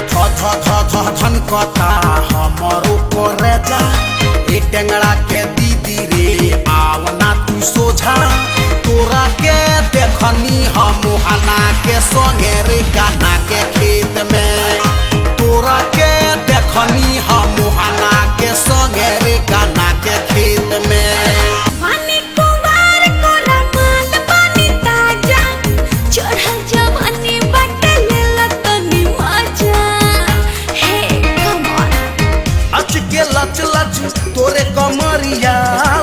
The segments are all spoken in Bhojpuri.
धन कथा हमरो करे जा ए टेंगड़ा के दीदी रे आवना तू सोझा तोरा के देखनी हम हना के संगे रे गाना के खेत में तोरा के देखनी हम हना के संगे रे गाना के खेत में लच लच तोरे कमरिया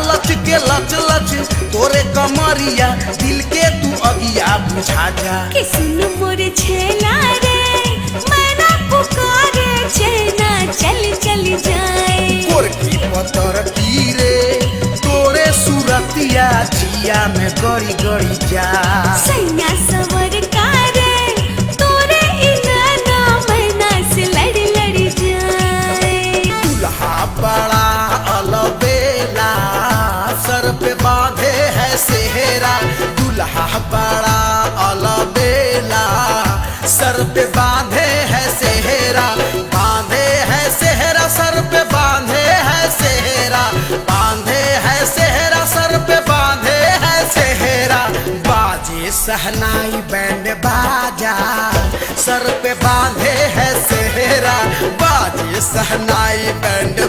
लच के लच लच तोरे कमरिया दिल के तू अगिया बुझा जा कि सुन मोरे छेना रे मैना पुकारे छेना चल चल जाए गोरकी पतर की रे तोरे सूरतिया जिया में गड़ी गड़ी जा सैया सवर कारे तोरे इनाना मैना से लड़ी लड़ी जाए दुल्हा बड़ा अलबेला सर पे बांधे है सेहरा दुल्हा बड़ा अलबेला सर पे बांधे है सेहरा बांधे है सेहरा सर पे बांधे है सेहरा बांधे है सेहरा सर पे बांधे है सेहरा बाजे सहनाई बैंड बाजा सर पे बांधे है सेहरा बाजे सहनाई बैंड